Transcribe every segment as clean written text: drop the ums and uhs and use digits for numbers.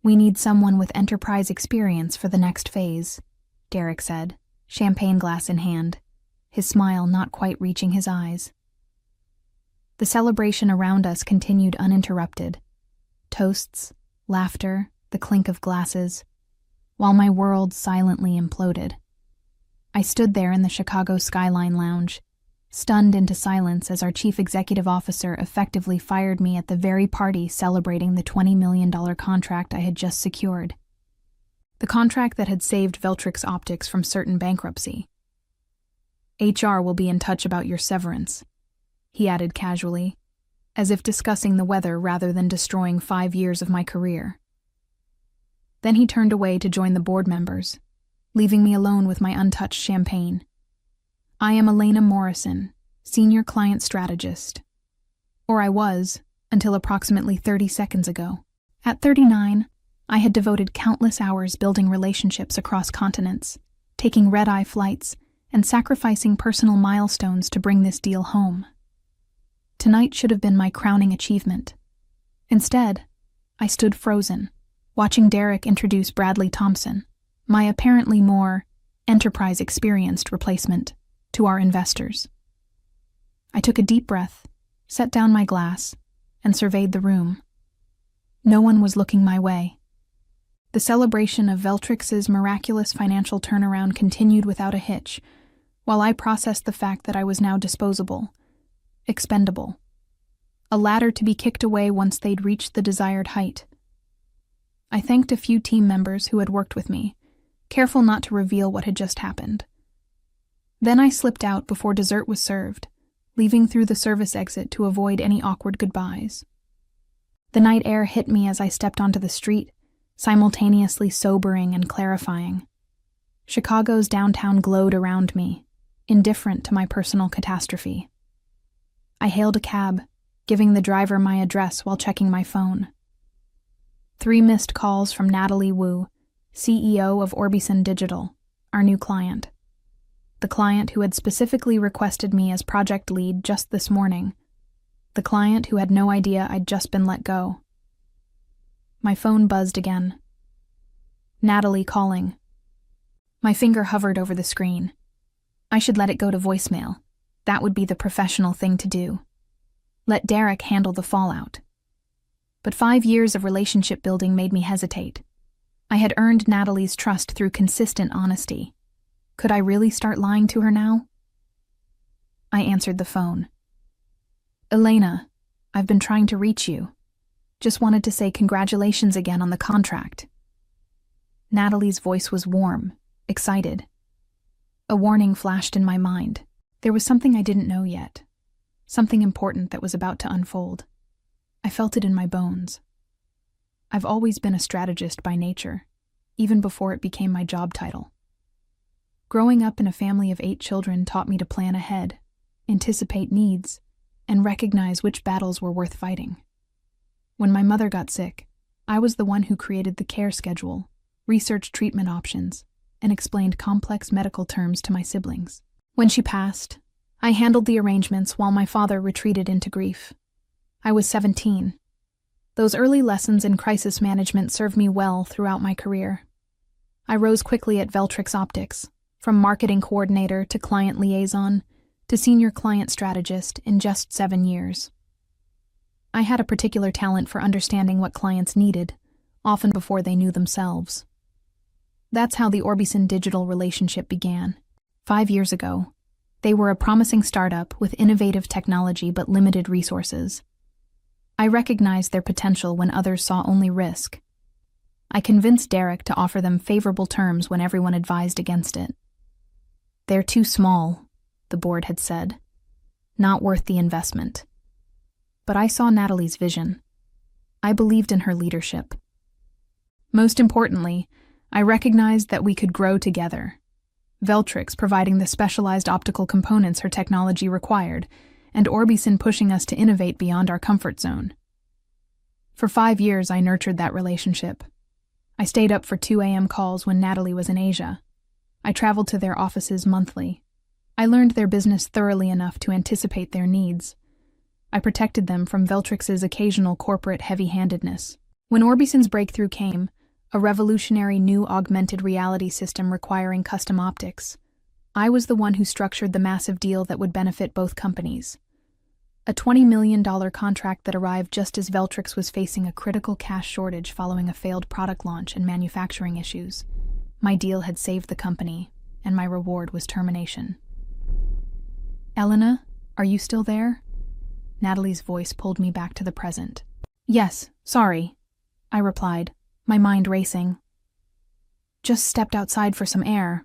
"We need someone with enterprise experience for the next phase," Derek said, champagne glass in hand, his smile not quite reaching his eyes. The celebration around us continued uninterrupted. Toasts, laughter, the clink of glasses, while my world silently imploded. I stood there in the Chicago Skyline Lounge, stunned into silence as our chief executive officer effectively fired me at the very party celebrating the $20 million contract I had just secured. The contract that had saved Veltrix Optics from certain bankruptcy. "HR will be in touch about your severance," he added casually, as if discussing the weather rather than destroying 5 years of my career. Then he turned away to join the board members, leaving me alone with my untouched champagne. "I am Elena Morrison, Senior Client Strategist." Or I was, until approximately 30 seconds ago. At 39, I had devoted countless hours building relationships across continents, taking red-eye flights, and sacrificing personal milestones to bring this deal home. Tonight should have been my crowning achievement. Instead, I stood frozen, watching Derek introduce Bradley Thompson, my apparently more enterprise-experienced replacement, to our investors. I took a deep breath, set down my glass, and surveyed the room. No one was looking my way. The celebration of Veltrix's miraculous financial turnaround continued without a hitch, while I processed the fact that I was now disposable, expendable. A ladder to be kicked away once they'd reached the desired height. I thanked a few team members who had worked with me, careful not to reveal what had just happened. Then I slipped out before dessert was served, leaving through the service exit to avoid any awkward goodbyes. The night air hit me as I stepped onto the street, simultaneously sobering and clarifying. Chicago's downtown glowed around me, indifferent to my personal catastrophe. I hailed a cab, giving the driver my address while checking my phone. 3 missed calls from Natalie Wu, CEO of Orbison Digital, our new client. The client who had specifically requested me as project lead just this morning. The client who had no idea I'd just been let go. My phone buzzed again. Natalie calling. My finger hovered over the screen. I should let it go to voicemail. That would be the professional thing to do. Let Derek handle the fallout. But 5 years of relationship building made me hesitate. I had earned Natalie's trust through consistent honesty. Could I really start lying to her now? I answered the phone. "Elena, I've been trying to reach you. Just wanted to say congratulations again on the contract." Natalie's voice was warm, excited. A warning flashed in my mind. There was something I didn't know yet. Something important that was about to unfold. I felt it in my bones. I've always been a strategist by nature, even before it became my job title. Growing up in a family of 8 children taught me to plan ahead, anticipate needs, and recognize which battles were worth fighting. When my mother got sick, I was the one who created the care schedule, researched treatment options, and explained complex medical terms to my siblings. When she passed, I handled the arrangements while my father retreated into grief. I was 17. Those early lessons in crisis management served me well throughout my career. I rose quickly at Veltrix Optics, from marketing coordinator to client liaison to senior client strategist in just 7 years. I had a particular talent for understanding what clients needed, often before they knew themselves. That's how the Orbison Digital relationship began. 5 years ago, they were a promising startup with innovative technology but limited resources. I recognized their potential when others saw only risk. I convinced Derek to offer them favorable terms when everyone advised against it. "They're too small," the board had said. "Not worth the investment." But I saw Natalie's vision. I believed in her leadership. Most importantly, I recognized that we could grow together. Veltrix providing the specialized optical components her technology required, and Orbison pushing us to innovate beyond our comfort zone. For 5 years, I nurtured that relationship. I stayed up for 2 a.m. calls when Natalie was in Asia. I traveled to their offices monthly. I learned their business thoroughly enough to anticipate their needs. I protected them from Veltrix's occasional corporate heavy-handedness. When Orbison's breakthrough came, a revolutionary new augmented reality system requiring custom optics, I was the one who structured the massive deal that would benefit both companies. A $20 million contract that arrived just as Veltrix was facing a critical cash shortage following a failed product launch and manufacturing issues. My deal had saved the company, and my reward was termination. "Elena, are you still there?" Natalie's voice pulled me back to the present. "Yes, sorry," I replied, my mind racing. "Just stepped outside for some air.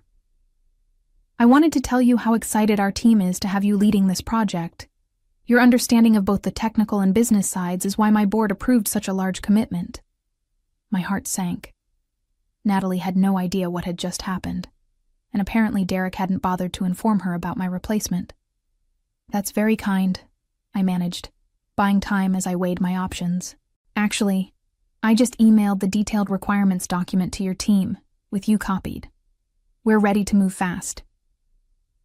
I wanted to tell you how excited our team is to have you leading this project. Your understanding of both the technical and business sides is why my board approved such a large commitment." My heart sank. Natalie had no idea what had just happened, and apparently Derek hadn't bothered to inform her about my replacement. "That's very kind," I managed, buying time as I weighed my options. "Actually, I just emailed the detailed requirements document to your team, with you copied. We're ready to move fast."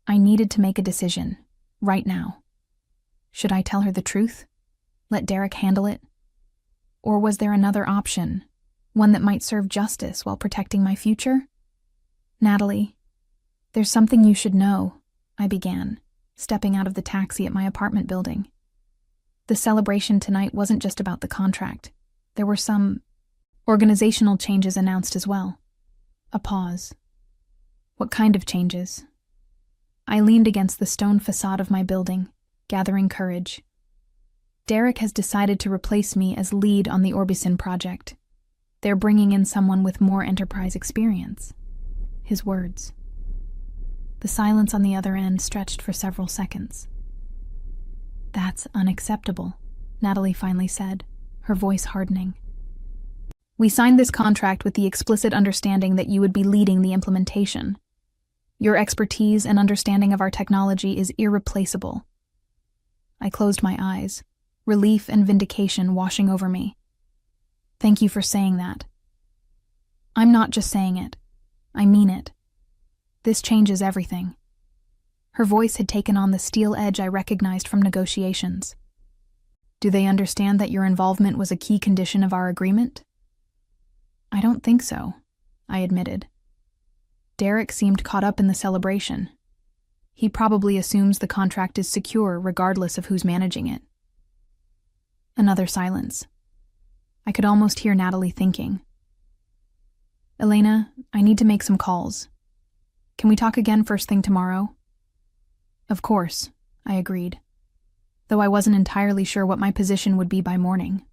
I needed to make a decision, right now. Should I tell her the truth? Let Derek handle it? Or was there another option, one that might serve justice while protecting my future? "Natalie, there's something you should know," I began, stepping out of the taxi at my apartment building. "The celebration tonight wasn't just about the contract. There were some organizational changes announced as well." A pause. "What kind of changes?" I leaned against the stone facade of my building, gathering courage. "Derek has decided to replace me as lead on the Orbison project. They're bringing in someone with more enterprise experience." His words. The silence on the other end stretched for several seconds. "That's unacceptable," Natalie finally said, her voice hardening. "We signed this contract with the explicit understanding that you would be leading the implementation. Your expertise and understanding of our technology is irreplaceable." I closed my eyes, relief and vindication washing over me. "Thank you for saying that." "I'm not just saying it. I mean it. This changes everything." Her voice had taken on the steel edge I recognized from negotiations. "Do they understand that your involvement was a key condition of our agreement?" "I don't think so," I admitted. Derek seemed caught up in the celebration. He probably assumes the contract is secure regardless of who's managing it. Another silence. I could almost hear Natalie thinking. "Elena, I need to make some calls. Can we talk again first thing tomorrow?" "Of course," I agreed, though I wasn't entirely sure what my position would be by morning.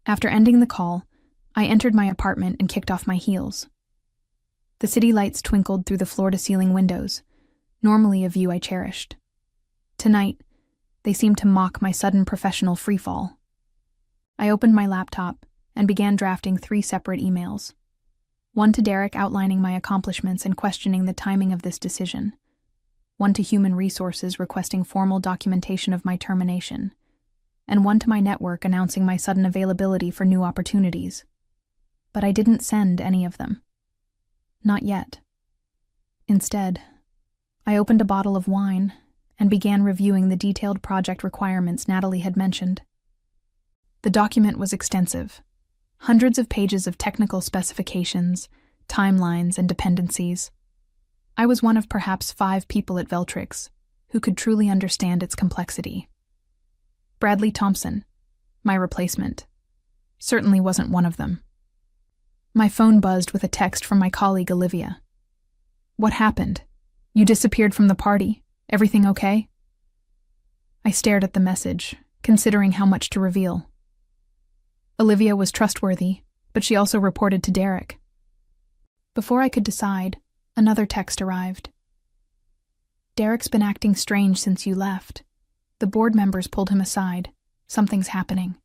After ending the call, I entered my apartment and kicked off my heels. The city lights twinkled through the floor-to-ceiling windows, normally a view I cherished. Tonight, they seemed to mock my sudden professional freefall. I opened my laptop and began drafting 3 separate emails. One to Derek outlining my accomplishments and questioning the timing of this decision. One to Human Resources requesting formal documentation of my termination. And one to my network announcing my sudden availability for new opportunities. But I didn't send any of them. Not yet. Instead, I opened a bottle of wine and began reviewing the detailed project requirements Natalie had mentioned. The document was extensive. Hundreds of pages of technical specifications, timelines, and dependencies. I was one of perhaps 5 people at Veltrix who could truly understand its complexity. Bradley Thompson, my replacement, certainly wasn't one of them. My phone buzzed with a text from my colleague Olivia. "What happened? You disappeared from the party. Everything okay?" I stared at the message, considering how much to reveal. Olivia was trustworthy, but she also reported to Derek. Before I could decide, another text arrived. "Derek's been acting strange since you left. The board members pulled him aside. Something's happening."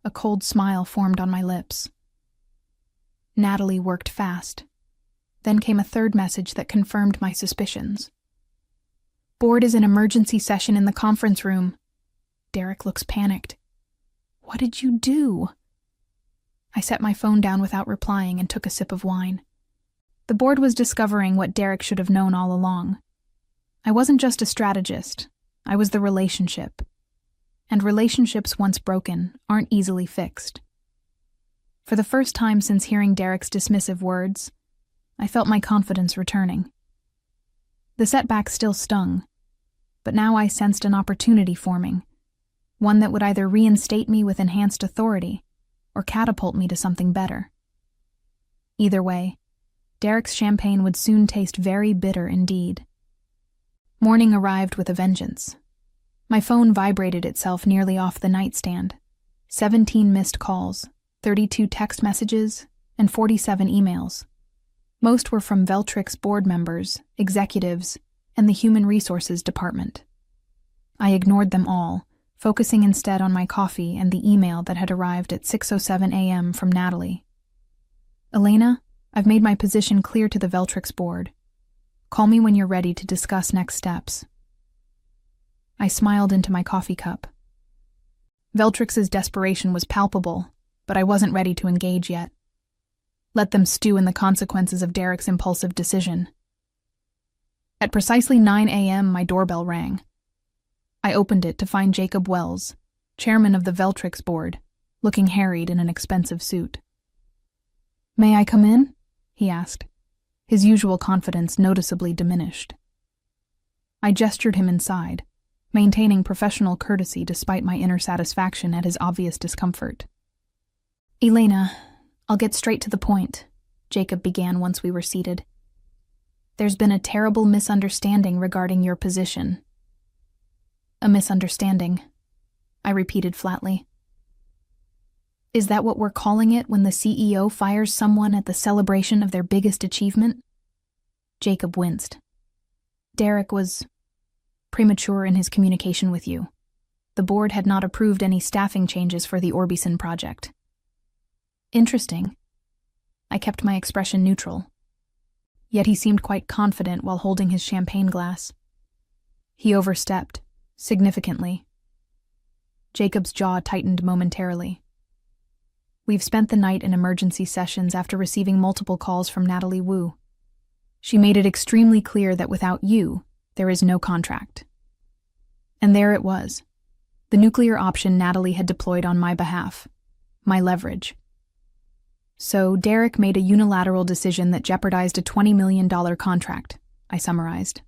A cold smile formed on my lips. Natalie worked fast. Then came a third message that confirmed my suspicions. "Board is in emergency session in the conference room." Derek looks panicked. "What did you do?" I set my phone down without replying and took a sip of wine. The board was discovering what Derek should have known all along. I wasn't just a strategist, I was the relationship. And relationships once broken aren't easily fixed. For the first time since hearing Derek's dismissive words, I felt my confidence returning. The setback still stung, but now I sensed an opportunity forming, one that would either reinstate me with enhanced authority or catapult me to something better. Either way, Derek's champagne would soon taste very bitter indeed. Morning arrived with a vengeance. My phone vibrated itself nearly off the nightstand. 17 missed calls, 32 text messages, and 47 emails. Most were from Veltrix board members, executives, and the Human Resources Department. I ignored them all, focusing instead on my coffee and the email that had arrived at 6:07 a.m. from Natalie. "Elena, I've made my position clear to the Veltrix board. Call me when you're ready to discuss next steps." I smiled into my coffee cup. Veltrix's desperation was palpable, but I wasn't ready to engage yet. Let them stew in the consequences of Derek's impulsive decision. At precisely 9 a.m., my doorbell rang. I opened it to find Jacob Wells, chairman of the Veltrix board, looking harried in an expensive suit. "May I come in?" he asked, his usual confidence noticeably diminished. I gestured him inside, maintaining professional courtesy despite my inner satisfaction at his obvious discomfort. "Elena, I'll get straight to the point," Jacob began once we were seated. "There's been a terrible misunderstanding regarding your position." "A misunderstanding," I repeated flatly. "Is that what we're calling it when the CEO fires someone at the celebration of their biggest achievement?" Jacob winced. "Derek was premature in his communication with you. The board had not approved any staffing changes for the Orbison project." "Interesting." I kept my expression neutral. Yet he seemed quite confident while holding his champagne glass. He overstepped, significantly. Jacob's jaw tightened momentarily. "We've spent the night in emergency sessions after receiving multiple calls from Natalie Wu. She made it extremely clear that without you, there is no contract." And there it was, the nuclear option Natalie had deployed on my behalf, my leverage. "So Derek made a unilateral decision that jeopardized a $20 million contract," I summarized.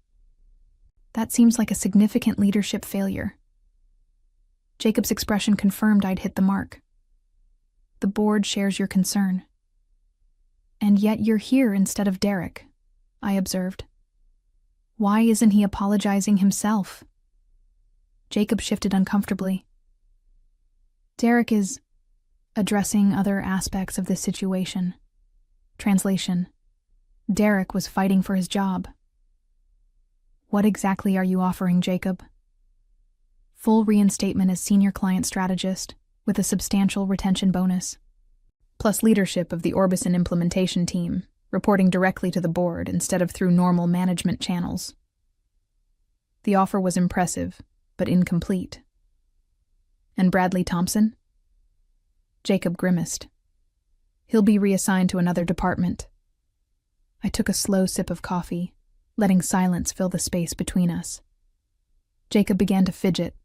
"That seems like a significant leadership failure." Jacob's expression confirmed I'd hit the mark. "The board shares your concern." "And yet you're here instead of Derek," I observed. "Why isn't he apologizing himself?" Jacob shifted uncomfortably. "Derek is addressing other aspects of this situation." Translation: Derek was fighting for his job. "What exactly are you offering, Jacob?" "Full reinstatement as senior client strategist, with a substantial retention bonus, plus leadership of the Orbison implementation team, reporting directly to the board instead of through normal management channels." The offer was impressive, but incomplete. "And Bradley Thompson?" Jacob grimaced. "He'll be reassigned to another department." I took a slow sip of coffee, letting silence fill the space between us. Jacob began to fidget,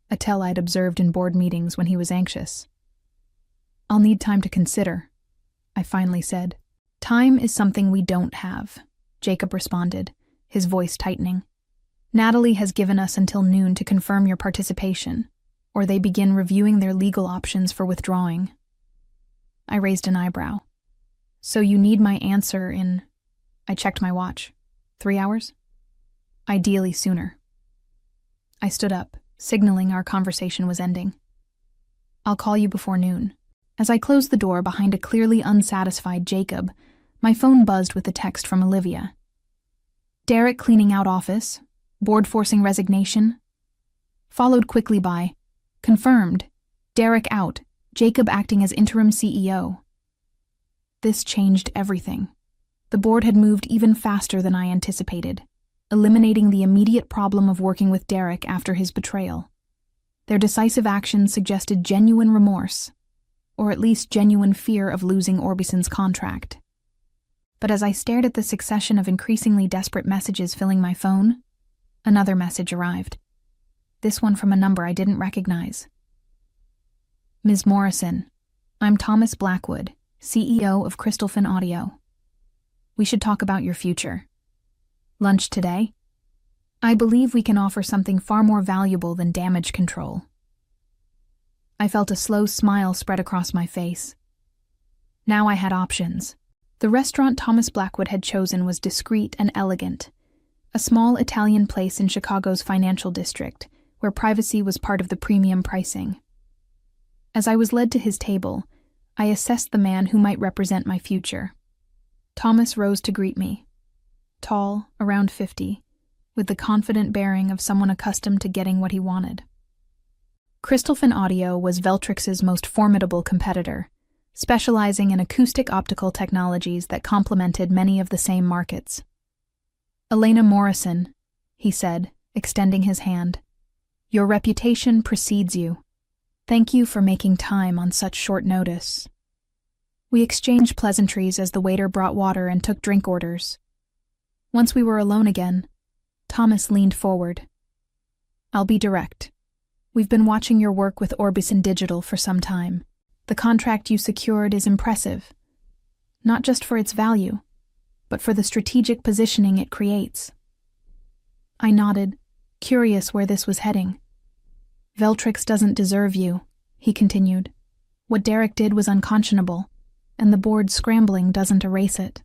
a tell I'd observed in board meetings when he was anxious. "I'll need time to consider," I finally said. "Time is something we don't have," Jacob responded, his voice tightening. "Natalie has given us until noon to confirm your participation, or they begin reviewing their legal options for withdrawing." I raised an eyebrow. "So you need my answer in—" I checked my watch. 3 hours? "Ideally sooner." I stood up, signaling our conversation was ending. "I'll call you before noon." As I closed the door behind a clearly unsatisfied Jacob, my phone buzzed with a text from Olivia. "Derek cleaning out office. Board forcing resignation." Followed quickly by, "Confirmed. Derek out. Jacob acting as interim CEO." This changed everything. The board had moved even faster than I anticipated, eliminating the immediate problem of working with Derek after his betrayal. Their decisive actions suggested genuine remorse, or at least genuine fear of losing Orbison's contract. But as I stared at the succession of increasingly desperate messages filling my phone, another message arrived. This one from a number I didn't recognize. "Ms. Morrison, I'm Thomas Blackwood, CEO of Crystalfin Audio. We should talk about your future. Lunch today? I believe we can offer something far more valuable than damage control. I felt a slow smile spread across my face. Now I had options. The restaurant Thomas Blackwood had chosen was discreet and elegant, a small Italian place in Chicago's financial district, where privacy was part of the premium pricing. As I was led to his table, I assessed the man who might represent my future. Thomas rose to greet me. Tall, around 50, with the confident bearing of someone accustomed to getting what he wanted. Crystalfin Audio was Veltrix's most formidable competitor, specializing in acoustic optical technologies that complemented many of the same markets. Elena Morrison, he said, extending his hand. Your reputation precedes you. Thank you for making time on such short notice. We exchanged pleasantries as the waiter brought water and took drink orders. Once we were alone again, Thomas leaned forward. I'll be direct. We've been watching your work with Orbison Digital for some time. The contract you secured is impressive, not just for its value, but for the strategic positioning it creates. I nodded, curious where this was heading. Veltrix doesn't deserve you, he continued. What Derek did was unconscionable, and the board's scrambling doesn't erase it.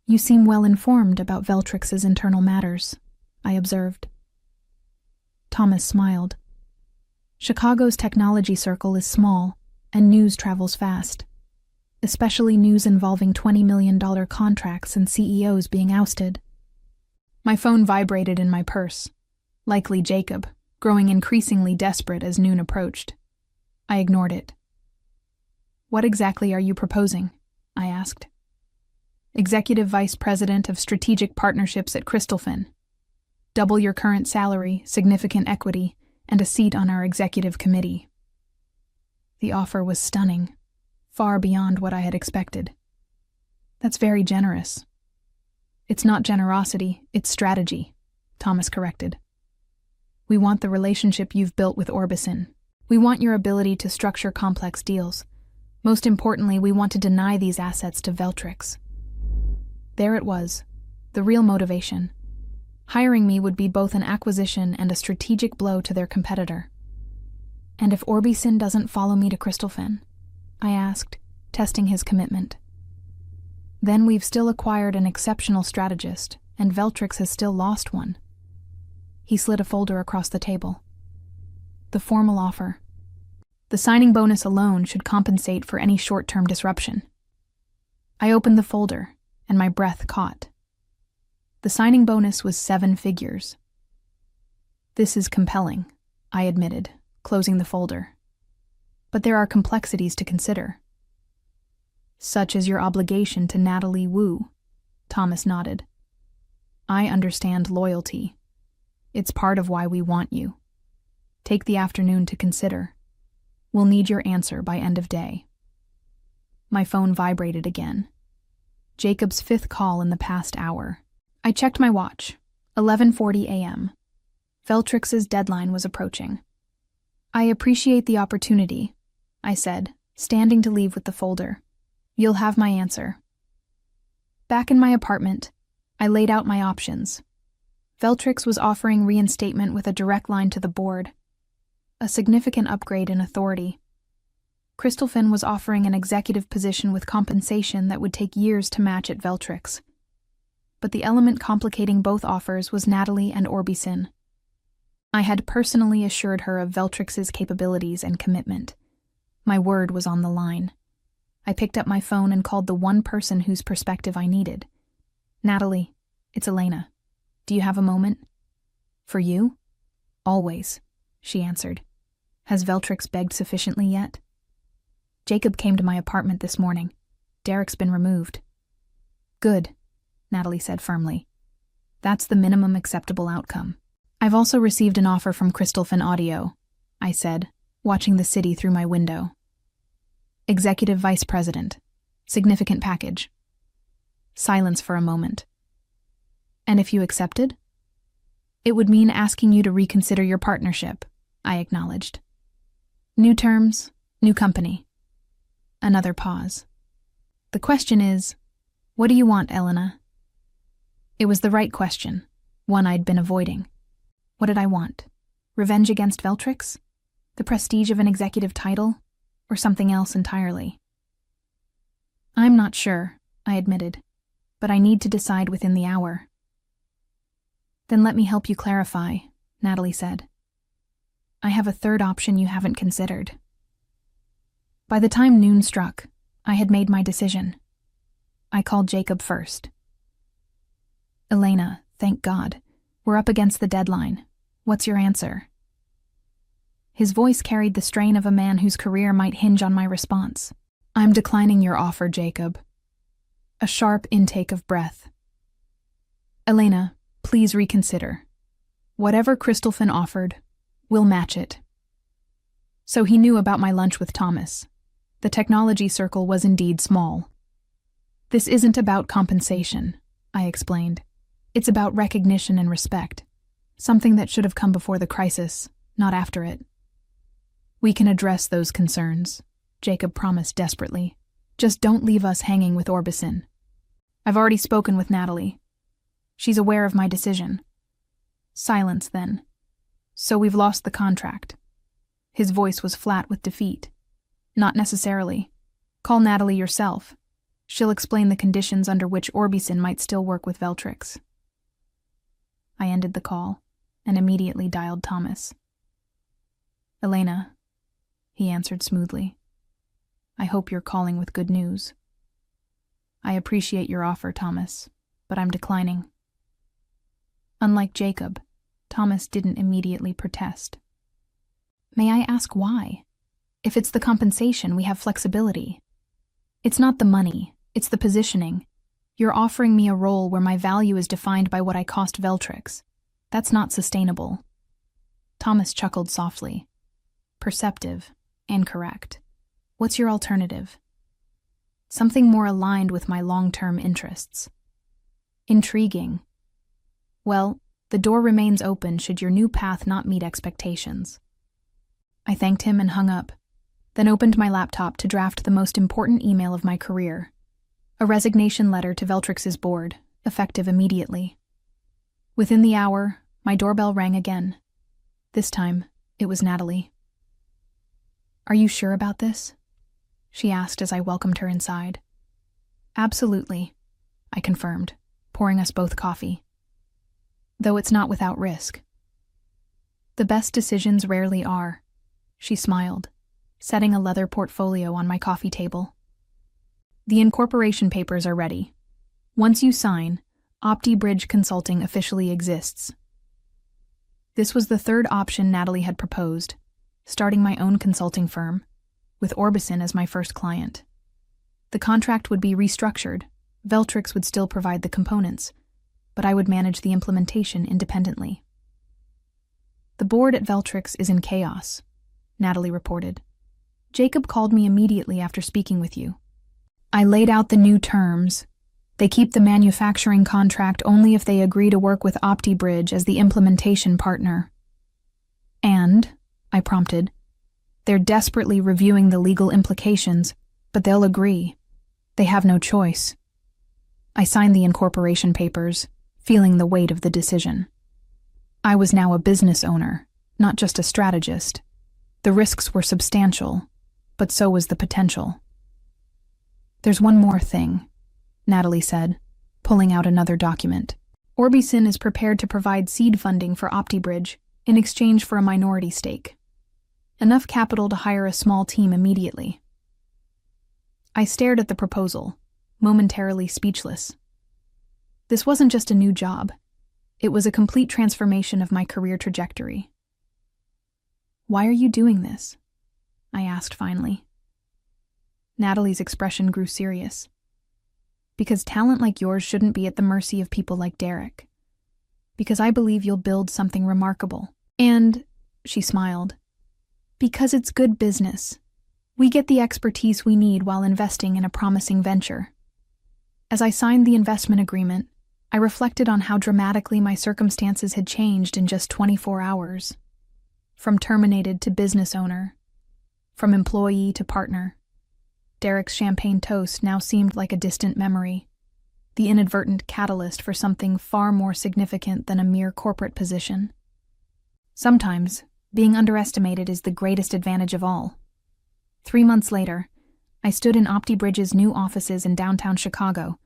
You seem well informed about Veltrix's internal matters, I observed. Thomas smiled. Chicago's technology circle is small, and news travels fast, especially news involving $20 million contracts and CEOs being ousted. My phone vibrated in my purse, likely Jacob, growing increasingly desperate as noon approached. I ignored it. What exactly are you proposing? I asked. Executive Vice President of Strategic Partnerships at Crystalfin. Double your current salary, significant equity, and a seat on our executive committee. The offer was stunning, far beyond what I had expected. That's very generous. It's not generosity, it's strategy, Thomas corrected. We want the relationship you've built with Orbison. We want your ability to structure complex deals. Most importantly, we want to deny these assets to Veltrix. There it was, the real motivation. Hiring me would be both an acquisition and a strategic blow to their competitor. And if Orbison doesn't follow me to Crystalfin? I asked, testing his commitment. Then we've still acquired an exceptional strategist, and Veltrix has still lost one. He slid a folder across the table. The formal offer. The signing bonus alone should compensate for any short-term disruption. I opened the folder, and my breath caught. The signing bonus was 7 figures. This is compelling, I admitted, closing the folder. But there are complexities to consider. Such as your obligation to Natalie Wu, Thomas nodded. I understand loyalty. It's part of why we want you. Take the afternoon to consider. We'll need your answer by end of day. My phone vibrated again. Jacob's 5th call in the past hour. I checked my watch. 11:40 a.m. Veltrix's deadline was approaching. I appreciate the opportunity, I said, standing to leave with the folder. You'll have my answer. Back in my apartment, I laid out my options. Veltrix was offering reinstatement with a direct line to the board, a significant upgrade in authority. Crystalfin was offering an executive position with compensation that would take years to match at Veltrix. But the element complicating both offers was Natalie and Orbison. I had personally assured her of Veltrix's capabilities and commitment. My word was on the line. I picked up my phone and called the one person whose perspective I needed. Natalie, it's Elena. Do you have a moment? For you? Always, she answered. Has Veltrix begged sufficiently yet? Jacob came to my apartment this morning. Derek's been removed. Good, Natalie said firmly. That's the minimum acceptable outcome. I've also received an offer from Crystalfin Audio, I said, watching the city through my window. Executive Vice President. Significant package. Silence for a moment. And if you accepted? It would mean asking you to reconsider your partnership, I acknowledged. New terms, new company. Another pause. The question is, what do you want, Elena? It was the right question, one I'd been avoiding. What did I want? Revenge against Veltrix? The prestige of an executive title? Or something else entirely? I'm not sure, I admitted, but I need to decide within the hour. Then let me help you clarify, Natalie said. I have a third option you haven't considered. By the time noon struck, I had made my decision. I called Jacob first. Elena, thank God. We're up against the deadline. What's your answer? His voice carried the strain of a man whose career might hinge on my response. I'm declining your offer, Jacob. A sharp intake of breath. Elena, please reconsider. Whatever Crystalfin offered, we'll match it. So he knew about my lunch with Thomas. The technology circle was indeed small. This isn't about compensation, I explained. It's about recognition and respect. Something that should have come before the crisis, not after it. We can address those concerns, Jacob promised desperately. Just don't leave us hanging with Orbison. I've already spoken with Natalie. She's aware of my decision. Silence, then. So we've lost the contract. His voice was flat with defeat. Not necessarily. Call Natalie yourself. She'll explain the conditions under which Orbison might still work with Veltrix. I ended the call and immediately dialed Thomas. Elena, he answered smoothly. I hope you're calling with good news. I appreciate your offer, Thomas, but I'm declining. Unlike Jacob, Thomas didn't immediately protest. May I ask why? If it's the compensation, we have flexibility. It's not the money, it's the positioning. You're offering me a role where my value is defined by what I cost Veltrix. That's not sustainable. Thomas chuckled softly. Perceptive and correct. What's your alternative? Something more aligned with my long-term interests. Intriguing. Well, the door remains open should your new path not meet expectations. I thanked him and hung up, then opened my laptop to draft the most important email of my career. A resignation letter to Veltrix's board, effective immediately. Within the hour, my doorbell rang again. This time, it was Natalie. Are you sure about this? She asked as I welcomed her inside. Absolutely, I confirmed, pouring us both coffee. Though it's not without risk. The best decisions rarely are, she smiled, setting a leather portfolio on my coffee table. The incorporation papers are ready. Once you sign, OptiBridge Consulting officially exists. This was the third option Natalie had proposed, starting my own consulting firm, with Orbison as my first client. The contract would be restructured. Veltrix would still provide the components, but I would manage the implementation independently. The board at Veltrix is in chaos, Natalie reported. Jacob called me immediately after speaking with you. I laid out the new terms. They keep the manufacturing contract only if they agree to work with OptiBridge as the implementation partner. And, I prompted, they're desperately reviewing the legal implications, but they'll agree. They have no choice. I signed the incorporation papers, feeling the weight of the decision. I was now a business owner, not just a strategist. The risks were substantial, but so was the potential. There's one more thing, Natalie said, pulling out another document. Orbison is prepared to provide seed funding for OptiBridge in exchange for a minority stake. Enough capital to hire a small team immediately. I stared at the proposal, momentarily speechless. This wasn't just a new job. It was a complete transformation of my career trajectory. Why are you doing this? I asked finally. Natalie's expression grew serious. Because talent like yours shouldn't be at the mercy of people like Derek. Because I believe you'll build something remarkable. And, she smiled, because it's good business. We get the expertise we need while investing in a promising venture. As I signed the investment agreement, I reflected on how dramatically my circumstances had changed in just 24 hours. From terminated to business owner. From employee to partner. Derek's champagne toast now seemed like a distant memory, the inadvertent catalyst for something far more significant than a mere corporate position. Sometimes, being underestimated is the greatest advantage of all. 3 months later, I stood in OptiBridge's new offices in downtown Chicago,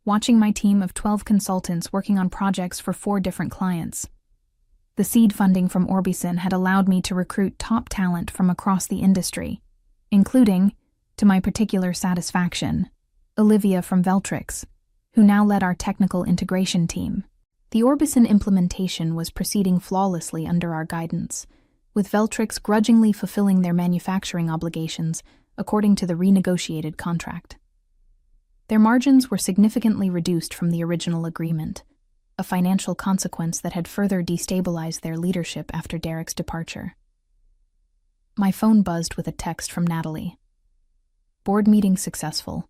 watching my team of 12 consultants working on projects for 4 different clients. The seed funding from Orbison had allowed me to recruit top talent from across the industry, including, to my particular satisfaction, Olivia from Veltrix, who now led our technical integration team. The Orbison implementation was proceeding flawlessly under our guidance, with Veltrix grudgingly fulfilling their manufacturing obligations according to the renegotiated contract. Their margins were significantly reduced from the original agreement, a financial consequence that had further destabilized their leadership after Derek's departure. My phone buzzed with a text from Natalie. Board meeting successful.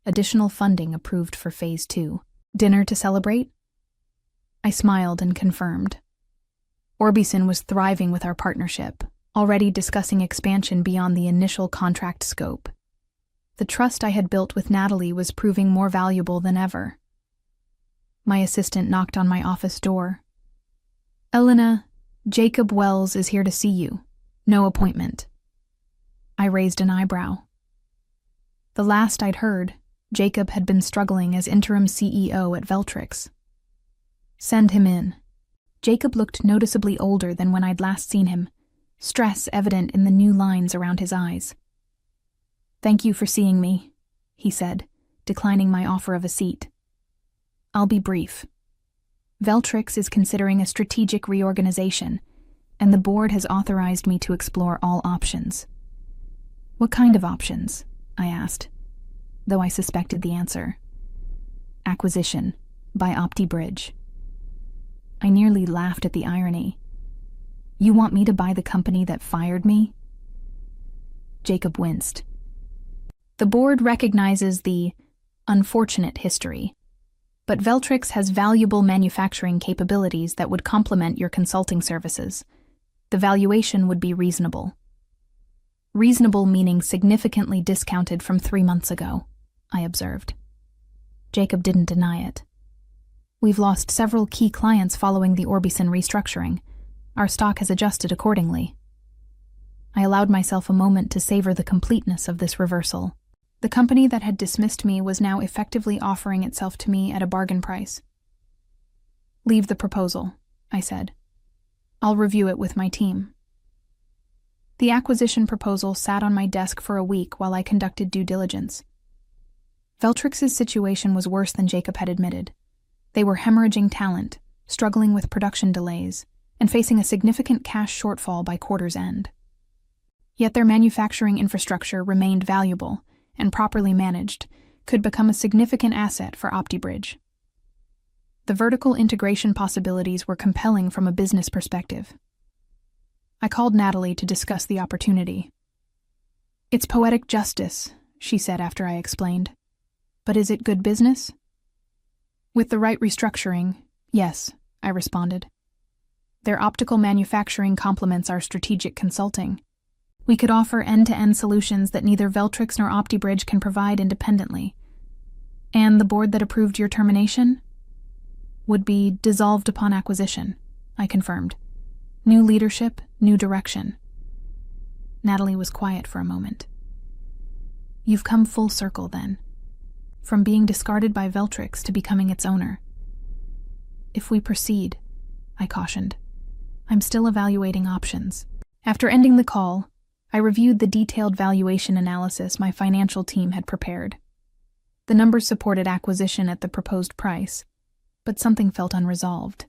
Additional funding approved for Phase 2. Dinner to celebrate? I smiled and confirmed. Orbison was thriving with our partnership, already discussing expansion beyond the initial contract scope. The trust I had built with Natalie was proving more valuable than ever. My assistant knocked on my office door. "Elena, Jacob Wells is here to see you. No appointment." I raised an eyebrow. The last I'd heard, Jacob had been struggling as interim CEO at Veltrix. "Send him in." Jacob looked noticeably older than when I'd last seen him, stress evident in the new lines around his eyes. "Thank you for seeing me," he said, declining my offer of a seat. "I'll be brief. Veltrix is considering a strategic reorganization, and the board has authorized me to explore all options." "What kind of options?" I asked, though I suspected the answer. "Acquisition, by OptiBridge." I nearly laughed at the irony. "You want me to buy the company that fired me?" Jacob winced. "The board recognizes the unfortunate history, but Veltrix has valuable manufacturing capabilities that would complement your consulting services. The valuation would be reasonable." "Reasonable meaning significantly discounted from 3 months ago," I observed. Jacob didn't deny it. "We've lost several key clients following the Orbison restructuring. Our stock has adjusted accordingly." I allowed myself a moment to savor the completeness of this reversal. The company that had dismissed me was now effectively offering itself to me at a bargain price. "Leave the proposal," I said. "I'll review it with my team." The acquisition proposal sat on my desk for a week while I conducted due diligence. Veltrix's situation was worse than Jacob had admitted. They were hemorrhaging talent, struggling with production delays, and facing a significant cash shortfall by quarter's end. Yet their manufacturing infrastructure remained valuable, and properly managed, could become a significant asset for OptiBridge. The vertical integration possibilities were compelling from a business perspective. I called Natalie to discuss the opportunity. "It's poetic justice," she said after I explained. "But is it good business?" "With the right restructuring, yes," I responded. "Their optical manufacturing complements our strategic consulting. We could offer end-to-end solutions that neither Veltrix nor OptiBridge can provide independently. And the board that approved your termination?" "Would be dissolved upon acquisition," I confirmed. "New leadership, new direction." Natalie was quiet for a moment. "You've come full circle, then. From being discarded by Veltrix to becoming its owner." "If we proceed," I cautioned. "I'm still evaluating options." After ending the call, I reviewed the detailed valuation analysis my financial team had prepared. The numbers supported acquisition at the proposed price, but something felt unresolved.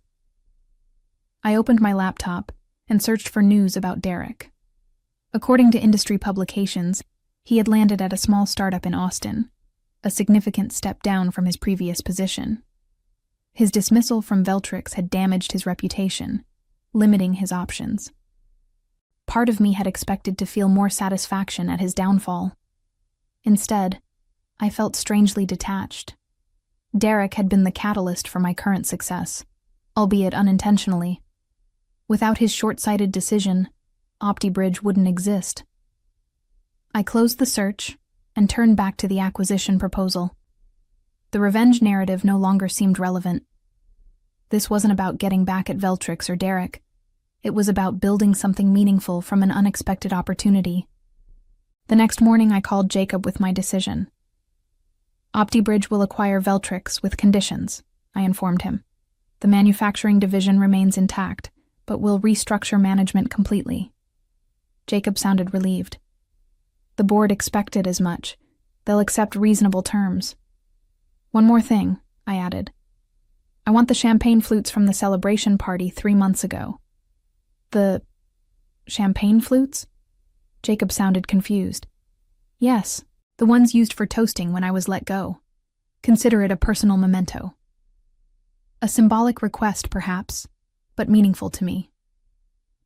I opened my laptop and searched for news about Derek. According to industry publications, he had landed at a small startup in Austin, a significant step down from his previous position. His dismissal from Veltrix had damaged his reputation, limiting his options. Part of me had expected to feel more satisfaction at his downfall. Instead, I felt strangely detached. Derek had been the catalyst for my current success, albeit unintentionally. Without his short-sighted decision, OptiBridge wouldn't exist. I closed the search and turned back to the acquisition proposal. The revenge narrative no longer seemed relevant. This wasn't about getting back at Veltrix or Derek. It was about building something meaningful from an unexpected opportunity. The next morning I called Jacob with my decision. OptiBridge will acquire Veltrix with conditions, I informed him. The manufacturing division remains intact, but will restructure management completely. Jacob sounded relieved. The board expected as much. They'll accept reasonable terms. One more thing, I added. I want the champagne flutes from the celebration party 3 months ago. The champagne flutes? Jacob sounded confused. Yes, the ones used for toasting when I was let go. Consider it a personal memento. A symbolic request, perhaps, but meaningful to me.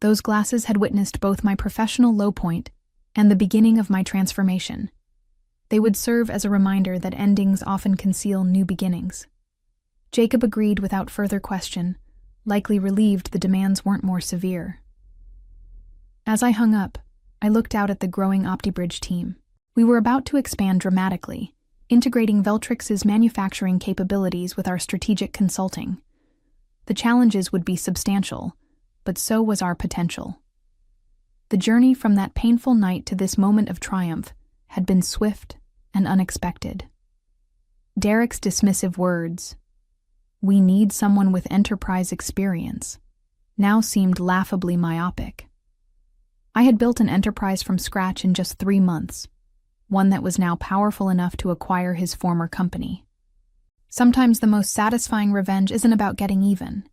Those glasses had witnessed both my professional low point and the beginning of my transformation. They would serve as a reminder that endings often conceal new beginnings. Jacob agreed without further question, likely relieved the demands weren't more severe. As I hung up, I looked out at the growing OptiBridge team. We were about to expand dramatically, integrating Veltrix's manufacturing capabilities with our strategic consulting. The challenges would be substantial, but so was our potential. The journey from that painful night to this moment of triumph had been swift and unexpected. Derek's dismissive words, "We need someone with enterprise experience," now seemed laughably myopic. I had built an enterprise from scratch in just 3 months, one that was now powerful enough to acquire his former company. Sometimes the most satisfying revenge isn't about getting even.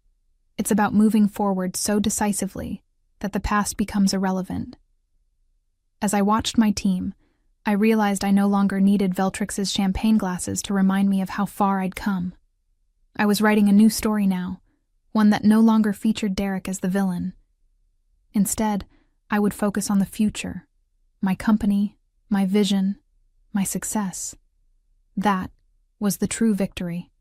It's about moving forward so decisively that the past becomes irrelevant. As I watched my team, I realized I no longer needed Veltrix's champagne glasses to remind me of how far I'd come. I was writing a new story now, one that no longer featured Derek as the villain. Instead, I would focus on the future, my company, my vision, my success. That was the true victory.